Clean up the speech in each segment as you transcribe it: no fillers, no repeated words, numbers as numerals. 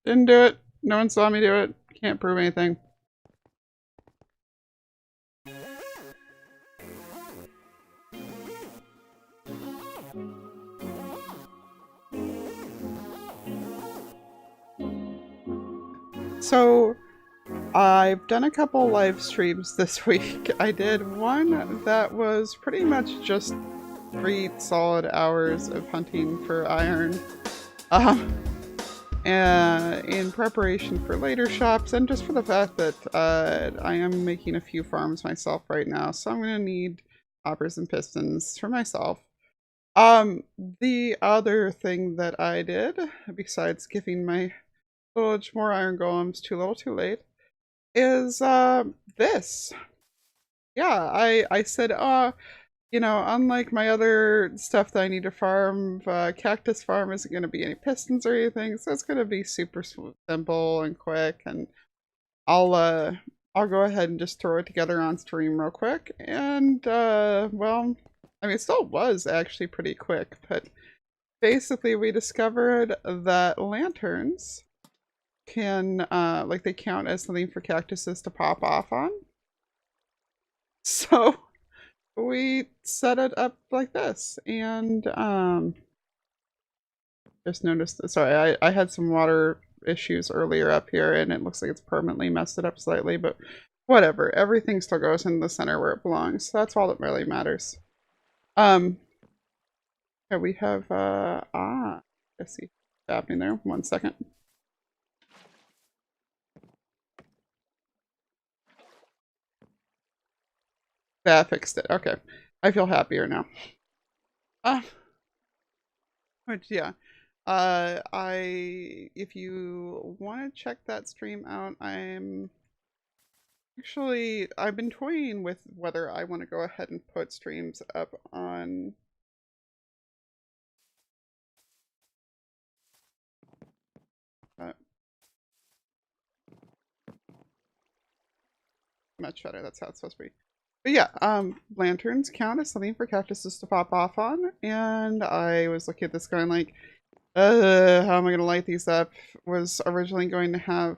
Didn't do it. No one saw me do it. Can't prove anything. So, I've done a couple live streams this week. I did one that was pretty much just 3 solid hours of hunting for iron. Um, and in preparation for later shops, and just for the fact that I am making a few farms myself right now, so I'm gonna need hoppers and pistons for myself. The other thing that I did, besides giving my village more iron golems too little too late, is this. Yeah, I said, unlike my other stuff that I need to farm, cactus farm isn't going to be any pistons or anything, so it's going to be super simple and quick, and I'll go ahead and just throw it together on stream real quick, and well, I mean, it still was actually pretty quick, but basically we discovered that lanterns can, like, they count as something for cactuses to pop off on. So we set it up like this, and just noticed that, sorry, I had some water issues earlier up here, and it looks like it's permanently messed it up slightly, but whatever, everything still goes in the center where it belongs, so that's all that really matters. Yeah, we have I see what's happening there. 1 second. That fixed it. Okay, I feel happier now. Which, yeah, if you want to check that stream out, I've been toying with whether I want to go ahead and put streams up on much better. That's how it's supposed to be. But yeah, lanterns count as something for cactuses to pop off on, and I was looking at this going like, how am I gonna light these up? Was originally going to have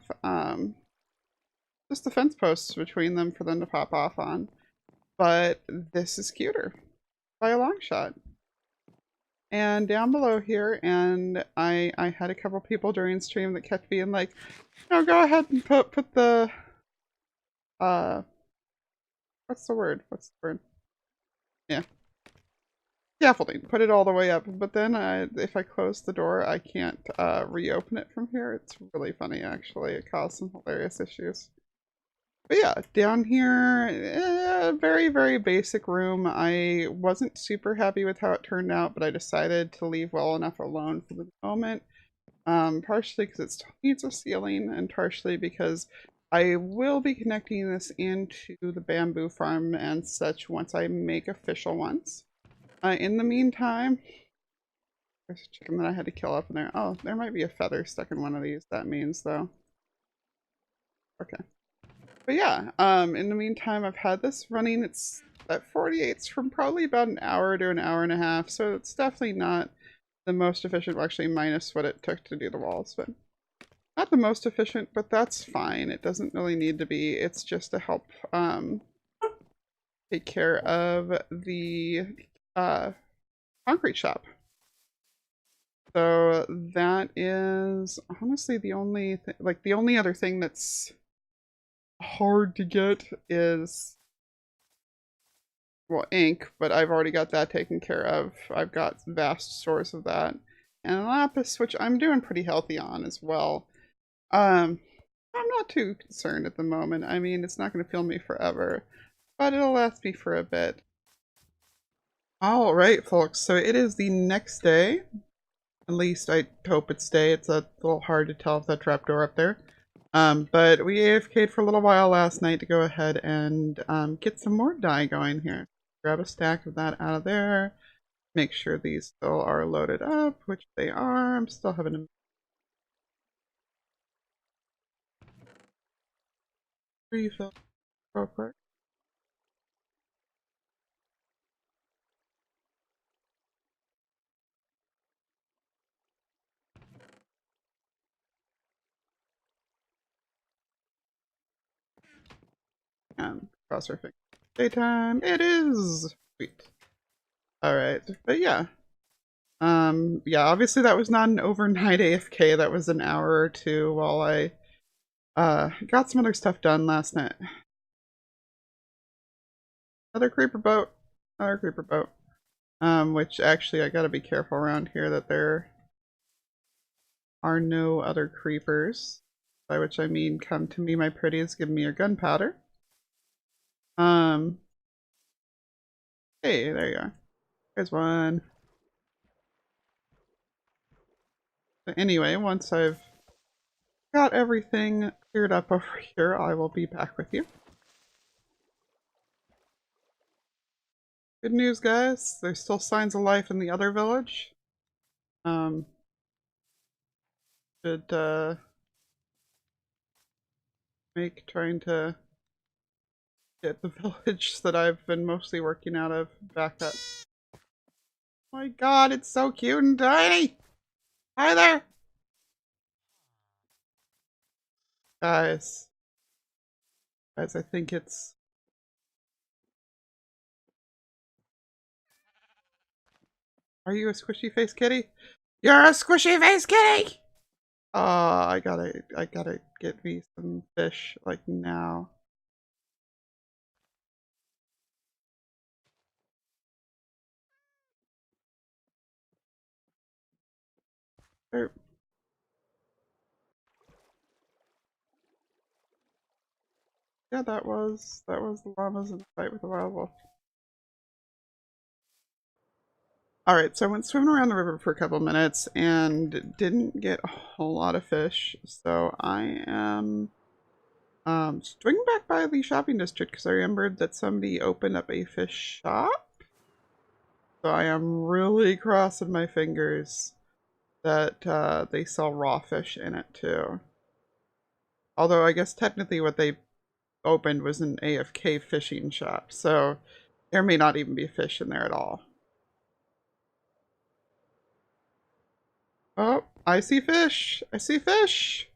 just the fence posts between them for them to pop off on, but this is cuter by a long shot. And down below here, and I had a couple people during stream that kept being like, no, go ahead and put the what's the word? Yeah. Scaffolding. Put it all the way up. But then if I close the door, I can't reopen it from here. It's really funny, actually. It caused some hilarious issues. But yeah, down here, very, very basic room. I wasn't super happy with how it turned out, but I decided to leave well enough alone for the moment. Partially because it still needs a ceiling, and partially because I will be connecting this into the bamboo farm and such once I make official ones. In the meantime, there's a chicken that I had to kill up in there. Oh, there might be a feather stuck in one of these. That means, though. Okay. But yeah, in the meantime, I've had this running. It's at 48s from probably about an hour to an hour and a half, so it's definitely not the most efficient, well, actually minus what it took to do the walls, but not the most efficient, but that's fine. It doesn't really need to be. It's just to help take care of the concrete shop. So that is honestly the only like the only other thing that's hard to get is, well, ink, but I've already got that taken care of. I've got vast stores of that. And lapis, which I'm doing pretty healthy on as well. I'm not too concerned at the moment. I mean, it's not going to fill me forever, but it'll last me for a bit. All right, folks, so it is the next day. At least I hope it's day. It's a little hard to tell with that trapdoor up there. But we AFK'd for a little while last night to go ahead and get some more dye going here. Grab a stack of that out of there. Make sure these still are loaded up, which they are. I'm still having to refill real quick. And cross our fingers. Daytime. It is! Sweet. Alright. But yeah. Yeah, obviously that was not an overnight AFK. That was an hour or two while I got some other stuff done last night. Another creeper boat. Another creeper boat. Which actually I gotta be careful around here that there are no other creepers. By which I mean, come to me, my pretties, give me your gunpowder. Hey, there you are. There's one. But anyway, once I've got everything cleared up over here, I will be back with you. Good news, guys. There's still signs of life in the other village. Should make trying to get the village that I've been mostly working out of back up. Oh my god, it's so cute and tiny! Hi there! Guys. Guys, I think it's... Are you a squishy face kitty? You're a squishy face kitty! I gotta get me some fish, like, now. There. Yeah, that was the llamas in the fight with the wild wolf. Alright, so I went swimming around the river for a couple minutes and didn't get a whole lot of fish, so I am swinging back by the shopping district because I remembered that somebody opened up a fish shop. So I am really crossing my fingers that they sell raw fish in it too. Although I guess technically what they opened was an AFK fishing shop, so there may not even be fish in there at all. Oh, I see fish! I see fish!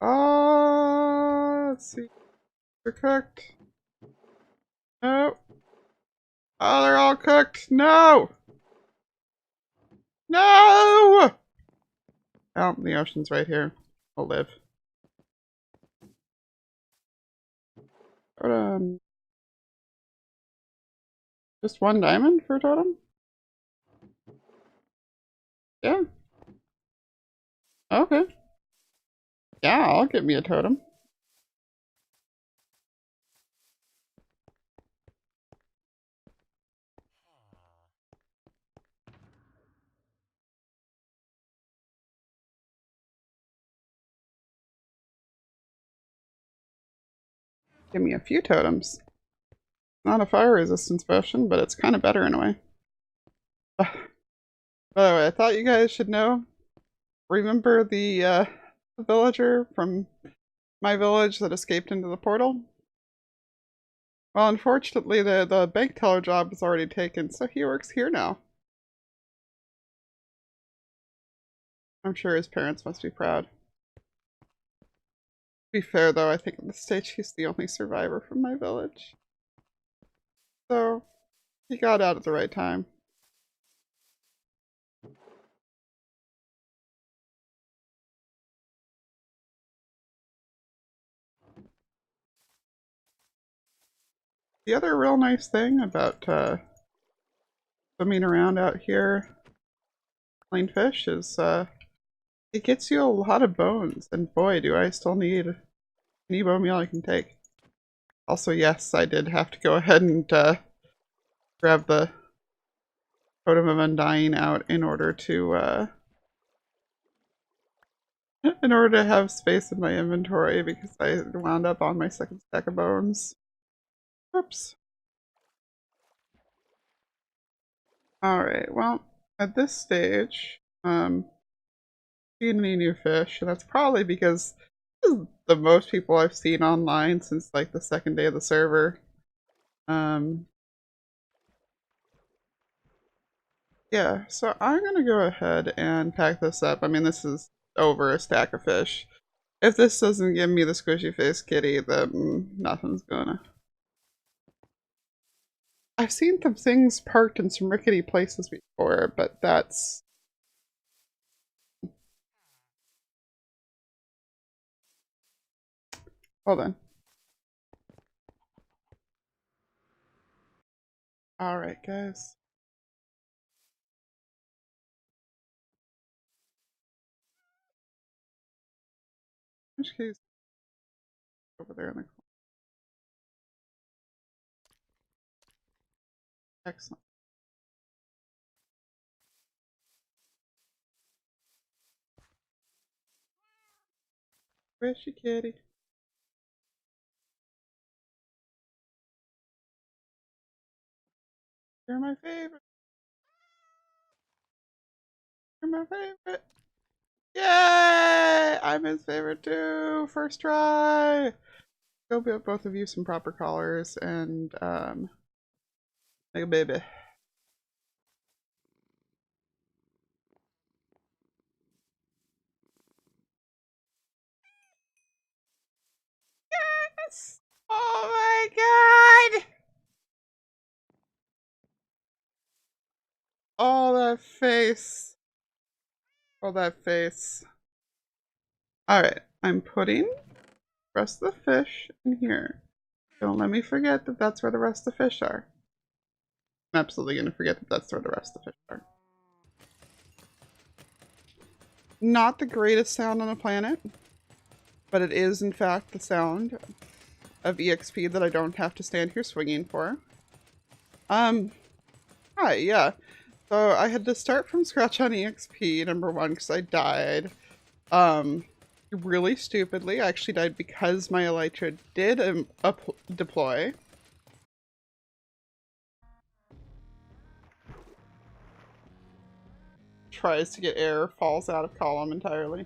Oh, let's see. They're cooked. No. Oh, they're all cooked. No! No! Oh, the ocean's right here. I'll live. Totem. Just one diamond for a totem? Yeah. Okay. Yeah, I'll get me a totem. Give me a few totems. Not a fire resistance potion, but it's kind of better in a way. By the way, I thought you guys should know. Remember the villager from my village that escaped into the portal? Well, unfortunately, the bank teller job was already taken, so he works here now. I'm sure his parents must be proud. To be fair, though, I think at this stage he's the only survivor from my village. So, he got out at the right time. The other real nice thing about swimming around out here playing fish is it gets you a lot of bones, and boy do I still need any bone meal I can take. Also, yes, I did have to go ahead and grab the Totem of Undying out in order to have space in my inventory because I wound up on my second stack of bones. Oops. Alright, well, at this stage, seen any new fish, and that's probably because this is the most people I've seen online since like the second day of the server. Yeah, so I'm gonna go ahead and pack this up. I mean, this is over a stack of fish. If this doesn't give me the squishy face kitty, then nothing's gonna. I've seen some things parked in some rickety places before, but that's... Hold on. Alright, guys. Which case over there in the corner. Excellent. Where's she, kitty? You're my favorite. You're my favorite. Yay! I'm his favorite too. First try. Go build both of you some proper collars and make a baby. Yes! Oh my god! Oh, that face. Oh, that face. Alright, I'm putting the rest of the fish in here. Don't let me forget that that's where the rest of the fish are. I'm absolutely going to forget that that's where the rest of the fish are. Not the greatest sound on the planet, but it is in fact the sound of EXP that I don't have to stand here swinging for. Hi, yeah. So I had to start from scratch on EXP, number one, because I died. Really stupidly. I actually died because my elytra did deploy. Tries to get air, falls out of column entirely.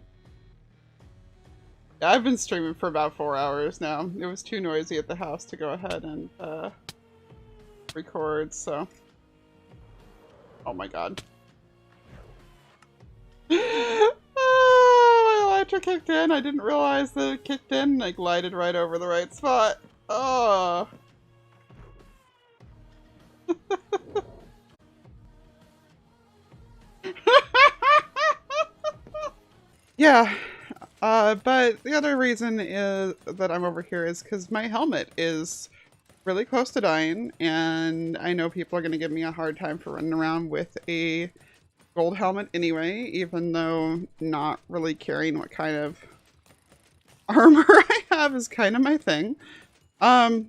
Yeah, I've been streaming for about 4 hours now. It was too noisy at the house to go ahead and record, so... Oh my god. Oh, my elytra kicked in. I didn't realize that it kicked in and I glided right over the right spot. Oh. Yeah. But the other reason is that I'm over here is because my helmet is really close to dying, and I know people are going to give me a hard time for running around with a gold helmet anyway, even though not really caring what kind of armor I have is kind of my thing. But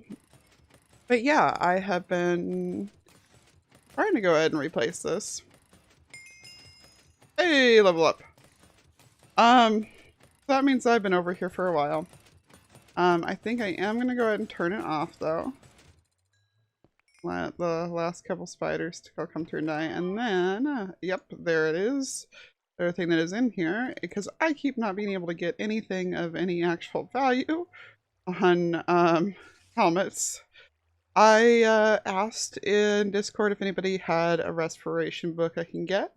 yeah, I have been trying to go ahead and replace this. Hey, level up. That means I've been over here for a while. I think I am going to go ahead and turn it off, though. Let the last couple spiders to come through and die. And then, yep, there it is. Everything that is in here. Because I keep not being able to get anything of any actual value on helmets. I asked in Discord if anybody had a respiration book I can get.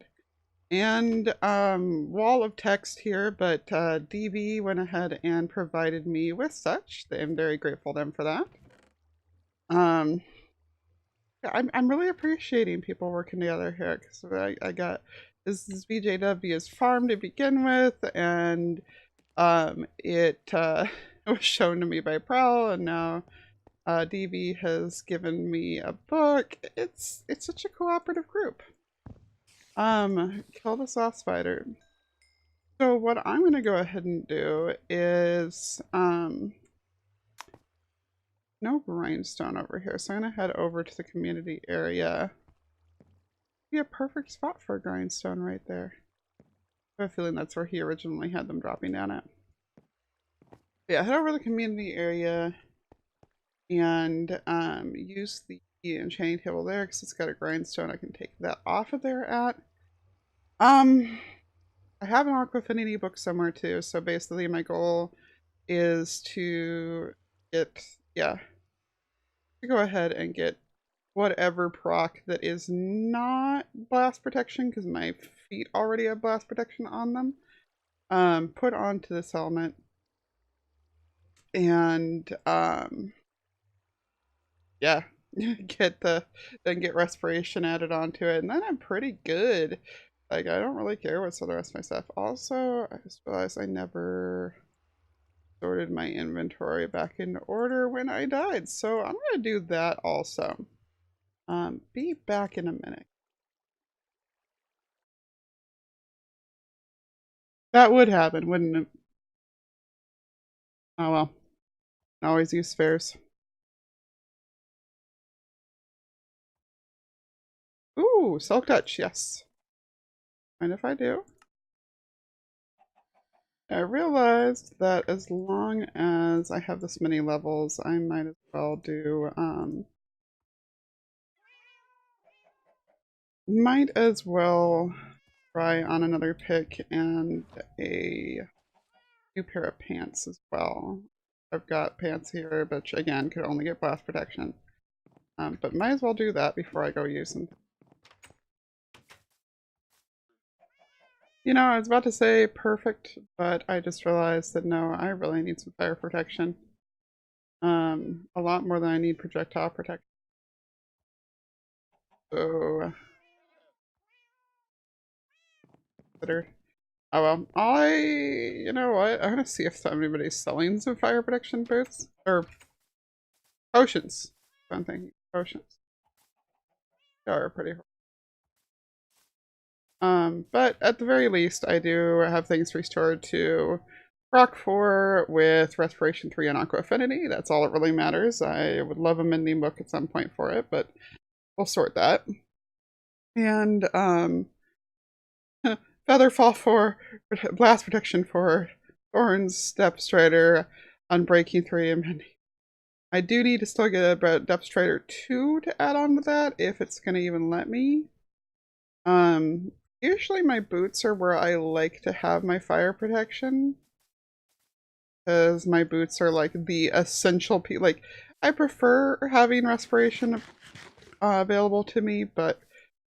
And wall of text here, but DB went ahead and provided me with such. I'm very grateful to them for that. I'm really appreciating people working together here because I got this BJW's farm to begin with, and it was shown to me by Prowl, and now DB has given me a book. It's such a cooperative group. Kill the soft spider. So what I'm going to go ahead and do is, no grindstone over here. So I'm going to head over to the community area. Be a perfect spot for a grindstone right there. I have a feeling that's where he originally had them dropping down at. Yeah, head over to the community area and use the enchanting table there because it's got a grindstone. I can take that off of there at. I have an Aqua Affinity book somewhere too, so basically my goal is to get, yeah, to go ahead and get whatever proc that is not blast protection, because my feet already have blast protection on them, put onto this helmet. And, yeah, get respiration added onto it, and then I'm pretty good. Like, I don't really care what's the rest of my stuff. Also, I just realized I never sorted my inventory back into order when I died, so I'm gonna do that also. Be back in a minute. That would happen, wouldn't it? Oh well. Always use spares. Ooh, Silk Touch, yes. Mind if I do? I realized that as long as I have this many levels, I might as well do, might as well try on another pick and a new pair of pants as well. I've got pants here, but again, could only get blast protection. But might as well do that before I go use them. You know, I was about to say perfect, but I just realized that no, I really need some fire protection. A lot more than I need projectile protection. So, better. Oh well, you know what? I'm gonna see if anybody's selling some fire protection boots or potions. I'm thinking potions. They are pretty. But at the very least, I do have things restored to Rock 4 with Respiration 3 and Aqua Affinity. That's all that really matters. I would love a mending book at some point for it, but we'll sort that. And Featherfall 4, Blast Protection 4, Thorns, Step Strider, Unbreaking 3, and mending. I do need to still get a Depth Strider 2 to add on to that, if it's going to even let me. Usually my boots are where I like to have my fire protection. Because my boots are like the essential piece. Like, I prefer having respiration available to me, but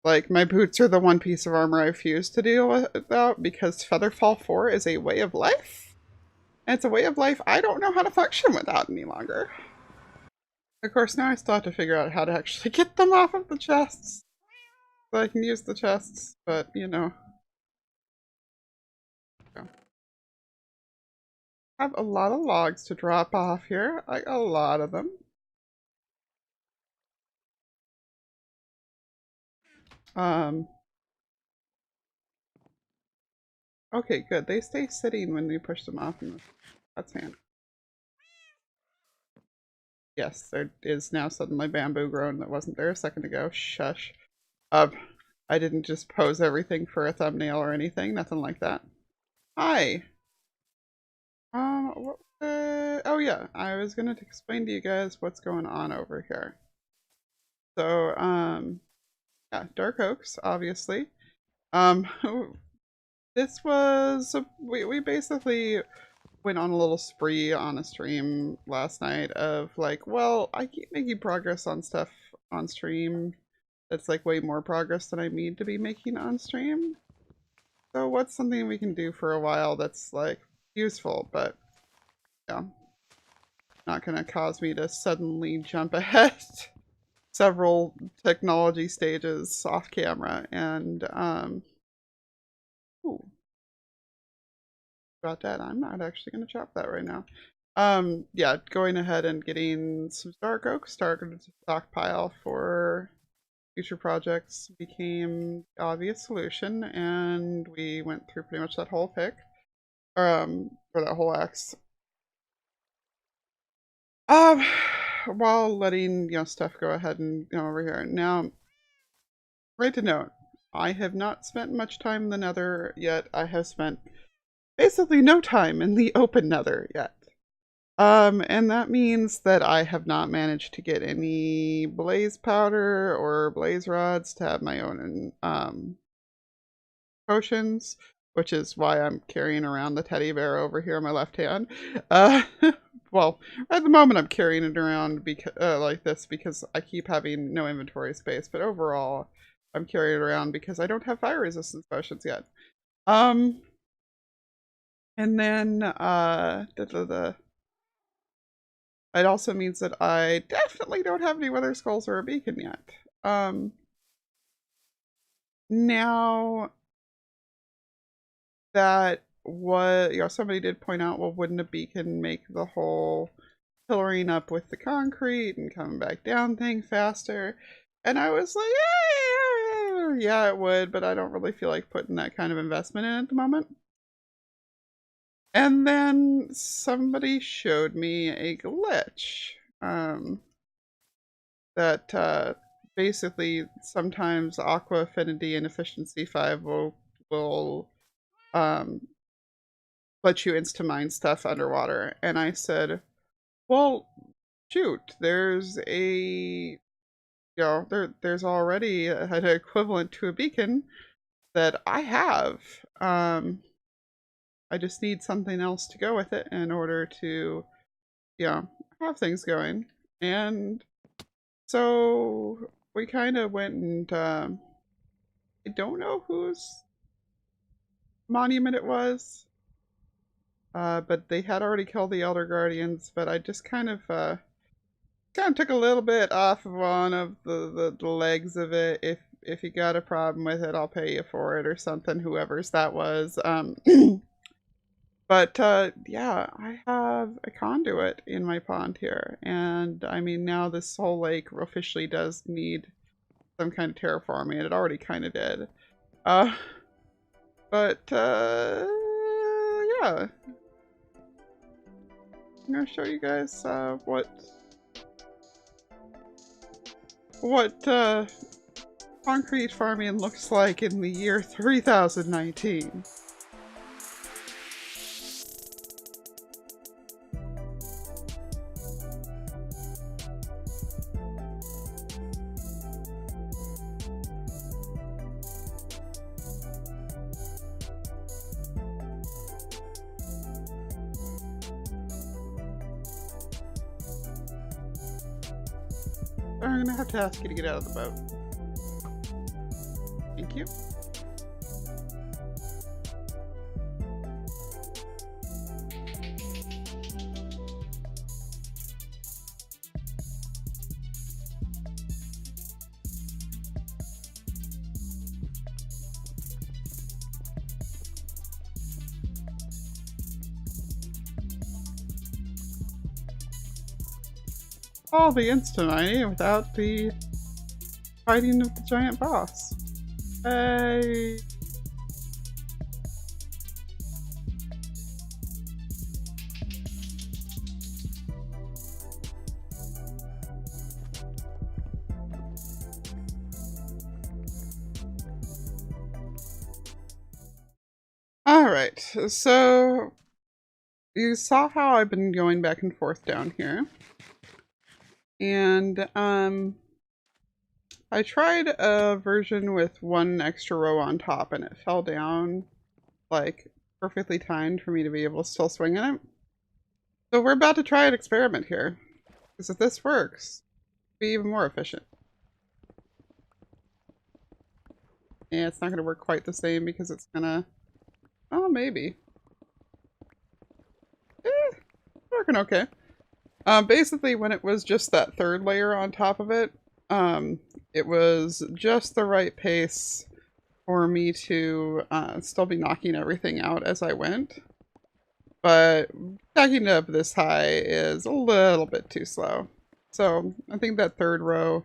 like my boots are the one piece of armor I refuse to deal without because Featherfall 4 is a way of life. And it's a way of life I don't know how to function without any longer. Of course, now I still have to figure out how to actually get them off of the chests. So I can use the chests, but you know. I have a lot of logs to drop off here. Like a lot of them. Okay, good. They stay sitting when we push them off. That's handy. Yes, there is now suddenly bamboo grown that wasn't there a second ago. Shush. I didn't just pose everything for a thumbnail or anything. Nothing like that. Hi. Oh yeah, I was gonna explain to you guys what's going on over here. So, yeah, Dark Oaks, obviously. Um, this was, we basically went on a little spree on a stream last night of like, well, I keep making progress on stuff on stream that's like way more progress than I need to be making on stream. So what's something we can do for a while that's like useful, but yeah, not gonna cause me to suddenly jump ahead several technology stages off camera and ooh, about that. I'm not actually gonna chop that right now. Yeah, going ahead and getting some Dark Oak started to stockpile for future projects became the obvious solution, and we went through pretty much that whole pick, for that whole axe. Um, while letting, you know, stuff go ahead and, you know, over here. Now, right to note, I have not spent much time in the nether yet. I have spent basically no time in the open nether yet. And that means that I have not managed to get any blaze powder or blaze rods to have my own, potions, which is why I'm carrying around the teddy bear over here on my left hand. Uh, well, at the moment I'm carrying it around because, like this because I keep having no inventory space, but overall I'm carrying it around because I don't have fire resistance potions yet. And then, It also means that I definitely don't have any weather skulls or a beacon yet. Now that what, somebody did point out, well, wouldn't a beacon make the whole pillaring up with the concrete and coming back down thing faster? And I was like, yeah, it would, but I don't really feel like putting that kind of investment in at the moment. And then somebody showed me a glitch that basically sometimes Aqua Affinity and Efficiency 5 will um, let you insta-mine stuff underwater. And I said, well, shoot, there's there's already an equivalent to a beacon that I have. I just need something else to go with it in order to, have things going. And so we kind of went and I don't know whose monument it was, but they had already killed the Elder Guardians. But I just kind of took a little bit off of one of the legs of it. If you got a problem with it, I'll pay you for it or something. Whoever's that was. But yeah, I have a conduit in my pond here, and I mean now this whole lake officially does need some kind of terraforming, and it already kind of did. But yeah, I'm gonna show you guys what concrete farming looks like in the year 3019. I'm gonna have to ask you to get out of the boat. Thank you. All the instant without the fighting of the giant boss. Hey. Alright, so you saw how I've been going back and forth down here. And I tried a version with one extra row on top and it fell down like perfectly timed for me to be able to still swing in it. So we're about to try an experiment here. Because if this works, it'll be even more efficient. Yeah, it's not going to work quite the same because it's going to... Oh, maybe. Working okay. Basically, when it was just that third layer on top of it, it was just the right pace for me to still be knocking everything out as I went. But stacking it up this high is a little bit too slow. So I think that third row,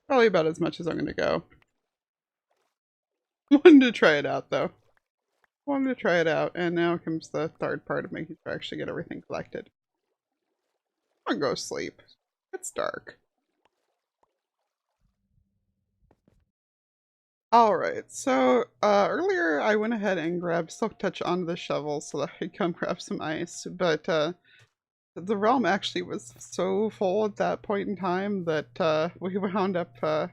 probably about as much as I'm going to go. Wanted to try it out though. Wanted to try it out, and now comes the third part of making sure I actually get everything collected. I'm gonna go sleep. It's dark. Alright, so earlier I went ahead and grabbed Silk Touch onto the shovel so that I could come grab some ice, but the realm actually was so full at that point in time that we wound up, I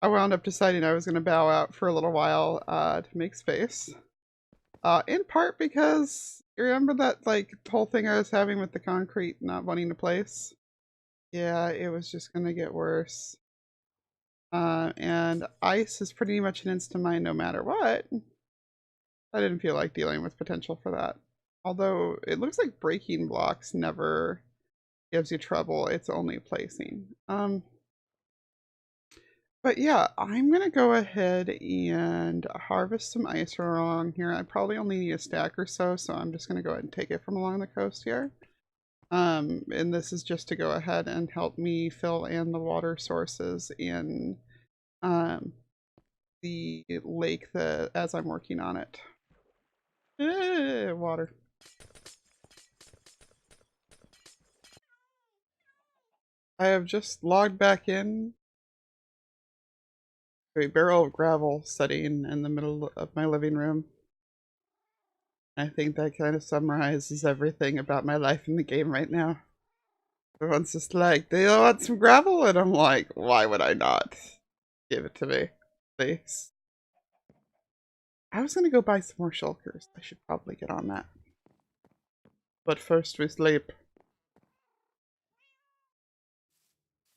wound up deciding I was going to bow out for a little while to make space. In part because, you remember that like whole thing I was having with the concrete not wanting to place? Yeah, it was just going to get worse. And ice is pretty much an insta-mine no matter what. I didn't feel like dealing with potential for that. Although, it looks like breaking blocks never gives you trouble, it's only placing. But yeah, I'm gonna go ahead and harvest some ice along here. I probably only need a stack or so, so I'm just gonna go ahead and take it from along the coast here. And this is just to go ahead and help me fill in the water sources in the lake as I'm working on it. Water. I have just logged back in to a barrel of gravel sitting in the middle of my living room. I think that kind of summarizes everything about my life in the game right now. Everyone's just like, do you want some gravel? And I'm like, why would I not? Give it to me, please. I was gonna go buy some more shulkers. I should probably get on that. But first we sleep.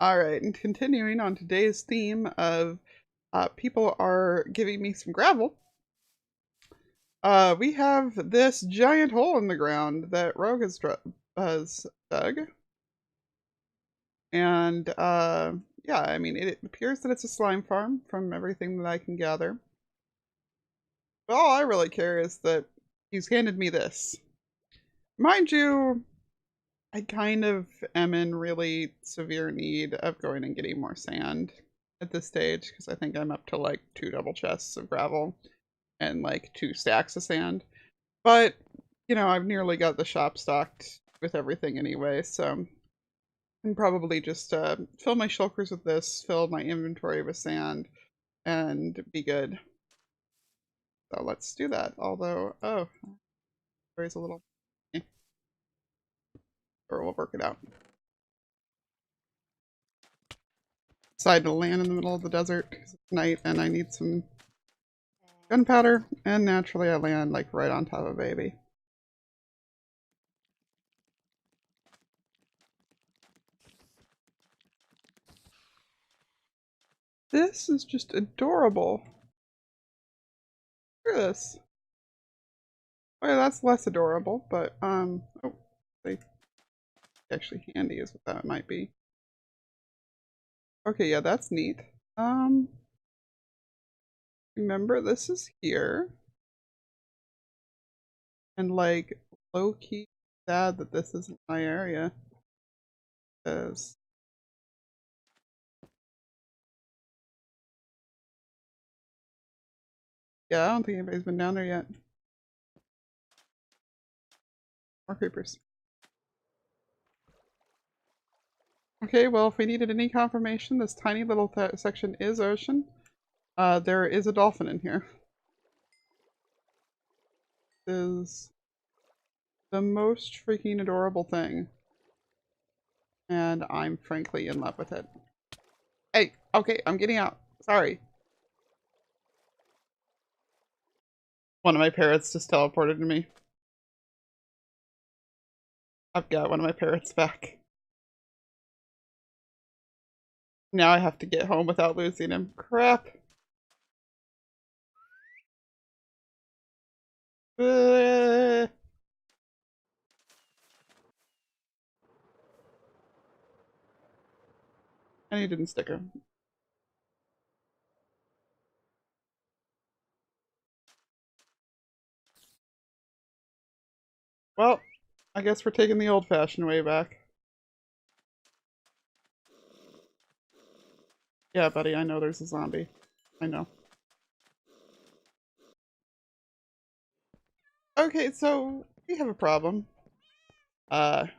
Alright, and continuing on today's theme of people are giving me some gravel. We have this giant hole in the ground that Rogue has dug. And, yeah, I mean, it appears that it's a slime farm from everything that I can gather. But all I really care is that he's handed me this. Mind you, I kind of am in really severe need of going and getting more sand at this stage, because I think I'm up to like 2 double chests of gravel and like 2 stacks of sand. But, you know, I've nearly got the shop stocked with everything anyway, so and probably just fill my shulkers with this, fill my inventory with sand, and be good. So let's do that. Although, oh, there's a little, or we'll work it out. Decided to land in the middle of the desert because it's night and I need some gunpowder, and naturally I land like right on top of a baby. This is just adorable. Look at this. Okay, that's less adorable, but oh, they actually handy is what that might be. Okay, yeah, that's neat. Remember this is here, and like low key sad that this isn't my area, because yeah, I don't think anybody's been down there yet. More creepers. Okay, well, if we needed any confirmation, this tiny little section is ocean. There is a dolphin in here. This is the most freaking adorable thing. And I'm frankly in love with it. Hey, okay, I'm getting out. Sorry. One of my parrots just teleported to me. I've got one of my parrots back. Now I have to get home without losing him. Crap. And he didn't stick him. Well, I guess we're taking the old-fashioned way back. Yeah, buddy, I know there's a zombie. I know. Okay, so we have a problem. I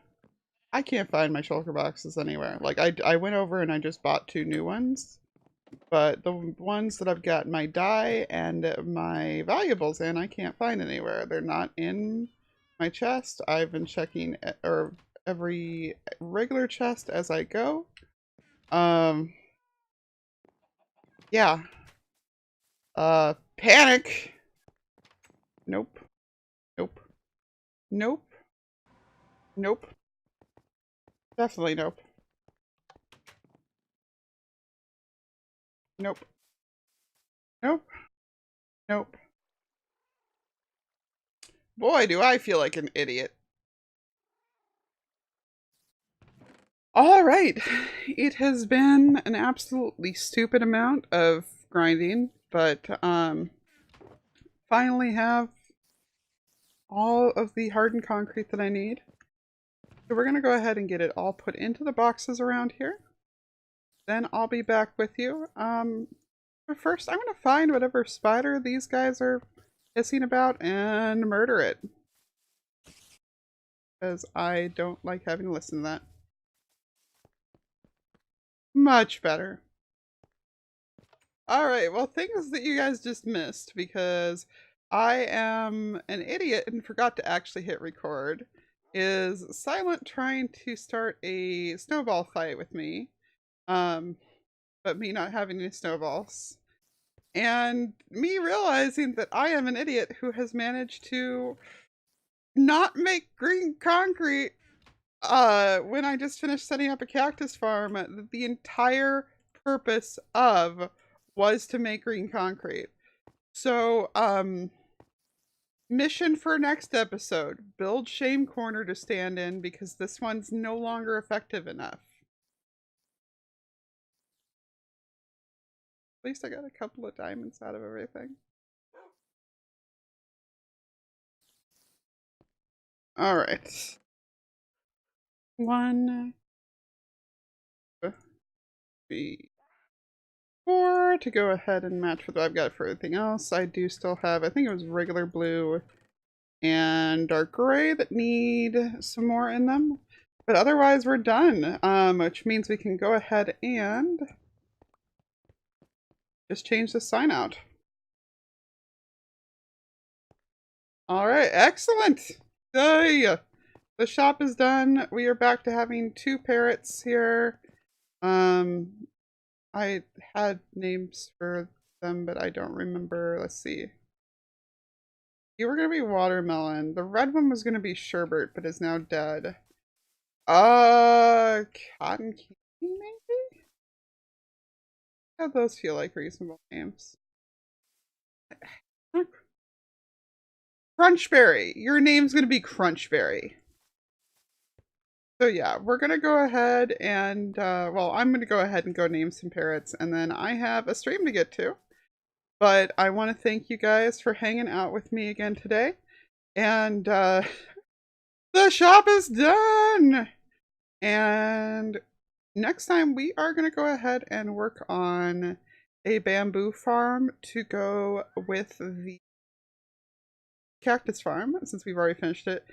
can't find my shulker boxes anywhere. Like, I went over and I just bought 2 new ones. But the ones that I've got my dye and my valuables in, I can't find anywhere. They're not in my chest. I've been checking or every regular chest as I go. Yeah. Panic. Nope. Nope. Nope. Nope. Definitely nope. Nope. Nope. Nope. Boy, do I feel like an idiot. All right. It has been an absolutely stupid amount of grinding, but finally have all of the hardened concrete that I need. So we're going to go ahead and get it all put into the boxes around here. Then I'll be back with you. But first I'm going to find whatever spider these guys are hissing about and murder it. Because I don't like having to listen to that. Much better. Alright, well, things that you guys just missed because I am an idiot and forgot to actually hit record is Silent trying to start a snowball fight with me, but me not having any snowballs. And me realizing that I am an idiot who has managed to not make green concrete when I just finished setting up a cactus farm that the entire purpose of was to make green concrete. So, mission for next episode, build Shame Corner to stand in because this one's no longer effective enough. At least I got a couple of diamonds out of everything. All right. 1, 2, 3, 4 to go ahead and match with what I've got for everything else. I do still have, I think it was regular blue and dark gray that need some more in them. But otherwise we're done, which means we can go ahead and just change the sign out. All right, excellent. Yay! The shop is done. We are back to having 2 parrots here. I had names for them, but I don't remember. Let's see. You were going to be Watermelon. The red one was going to be Sherbert, but is now dead. Cotton Candy, maybe? How those feel like reasonable names? Crunchberry. Your name's going to be Crunchberry. So yeah, we're going to go ahead and, well, I'm going to go ahead and go name some parrots, and then I have a stream to get to. But I want to thank you guys for hanging out with me again today. And, the shop is done! And next time we are going to go ahead and work on a bamboo farm to go with the cactus farm, since we've already finished it.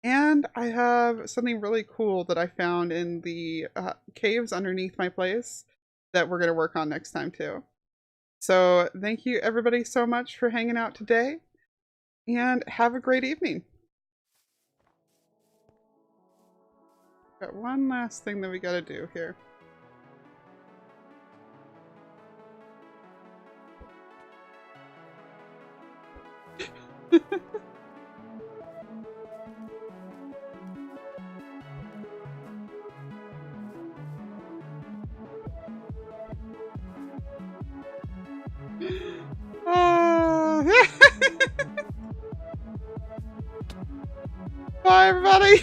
And I have something really cool that I found in the caves underneath my place that we're going to work on next time too. So thank you everybody so much for hanging out today, and have a great evening. Got one last thing that we got to do here. Bye, everybody.